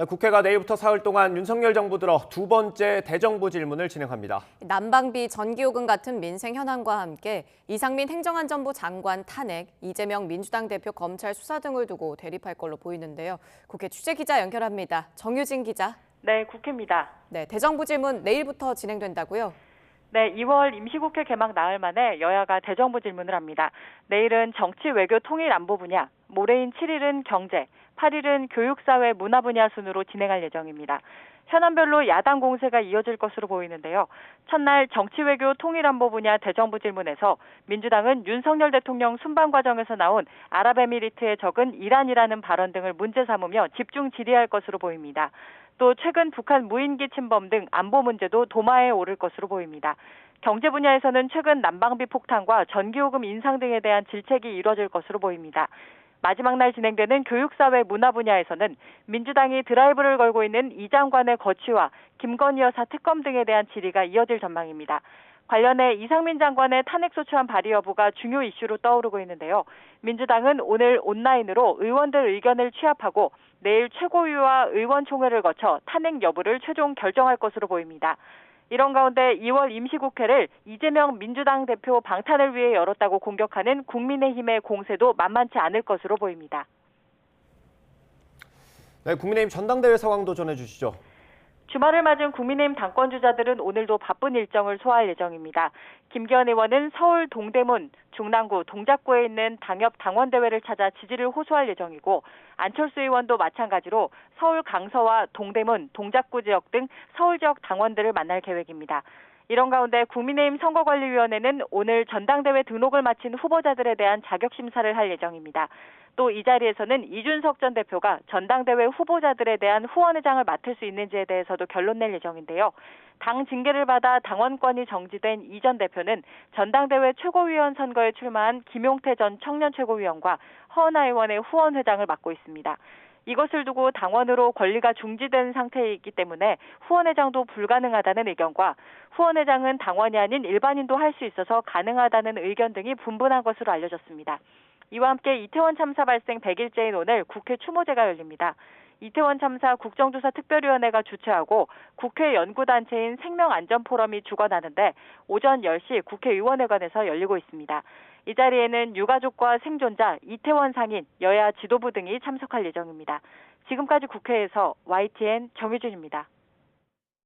국회가 내일부터 사흘 동안 윤석열 정부 들어 두 번째 대정부 질문을 진행합니다. 난방비, 전기요금 같은 민생 현안과 함께 이상민 행정안전부 장관 탄핵, 이재명 민주당 대표 검찰 수사 등을 두고 대립할 걸로 보이는데요. 국회 취재기자 연결합니다. 정유진 기자. 네, 국회입니다. 네, 대정부 질문 내일부터 진행된다고요? 네, 2월 임시국회 개막 나흘 만에 여야가 대정부 질문을 합니다. 내일은 정치, 외교, 통일, 안보 분야, 모레인 7일은 경제, 8일은 교육, 사회, 문화 분야 순으로 진행할 예정입니다. 현안별로 야당 공세가 이어질 것으로 보이는데요. 첫날 정치, 외교, 통일, 안보 분야 대정부 질문에서 민주당은 윤석열 대통령 순방 과정에서 나온 아랍에미리트의 적은 이란이라는 발언 등을 문제 삼으며 집중 질의할 것으로 보입니다. 또 최근 북한 무인기 침범 등 안보 문제도 도마에 오를 것으로 보입니다. 경제 분야에서는 최근 난방비 폭탄과 전기요금 인상 등에 대한 질책이 이뤄질 것으로 보입니다. 마지막 날 진행되는 교육사회 문화 분야에서는 민주당이 드라이브를 걸고 있는 이 장관의 거취와 김건희 여사 특검 등에 대한 질의가 이어질 전망입니다. 관련해 이상민 장관의 탄핵소추안 발의 여부가 중요 이슈로 떠오르고 있는데요. 민주당은 오늘 온라인으로 의원들 의견을 취합하고 내일 최고위와 의원총회를 거쳐 탄핵 여부를 최종 결정할 것으로 보입니다. 이런 가운데 2월 임시국회를 이재명 민주당 대표 방탄을 위해 열었다고 공격하는 국민의힘의 공세도 만만치 않을 것으로 보입니다. 네, 국민의힘 전당대회 상황도 전해주시죠. 주말을 맞은 국민의힘 당권주자들은 오늘도 바쁜 일정을 소화할 예정입니다. 김기현 의원은 서울 동대문, 중랑구, 동작구에 있는 당협 당원대회를 찾아 지지를 호소할 예정이고 안철수 의원도 마찬가지로 서울 강서와 동대문, 동작구 지역 등 서울 지역 당원들을 만날 계획입니다. 이런 가운데 국민의힘 선거관리위원회는 오늘 전당대회 등록을 마친 후보자들에 대한 자격심사를 할 예정입니다. 또 이 자리에서는 이준석 전 대표가 전당대회 후보자들에 대한 후원회장을 맡을 수 있는지에 대해서도 결론 낼 예정인데요. 당 징계를 받아 당원권이 정지된 이 전 대표는 전당대회 최고위원 선거에 출마한 김용태 전 청년최고위원과 허은하 의원의 후원회장을 맡고 있습니다. 이것을 두고 당원으로 권리가 중지된 상태에 있기 때문에 후원회장도 불가능하다는 의견과 후원회장은 당원이 아닌 일반인도 할 수 있어서 가능하다는 의견 등이 분분한 것으로 알려졌습니다. 이와 함께 이태원 참사 발생 100일째인 오늘 국회 추모제가 열립니다. 이태원 참사 국정조사 특별위원회가 주최하고 국회 연구단체인 생명안전포럼이 주관하는데 오전 10시 국회의원회관에서 열리고 있습니다. 이 자리에는 유가족과 생존자, 이태원 상인, 여야 지도부 등이 참석할 예정입니다. 지금까지 국회에서 YTN 정유진입니다.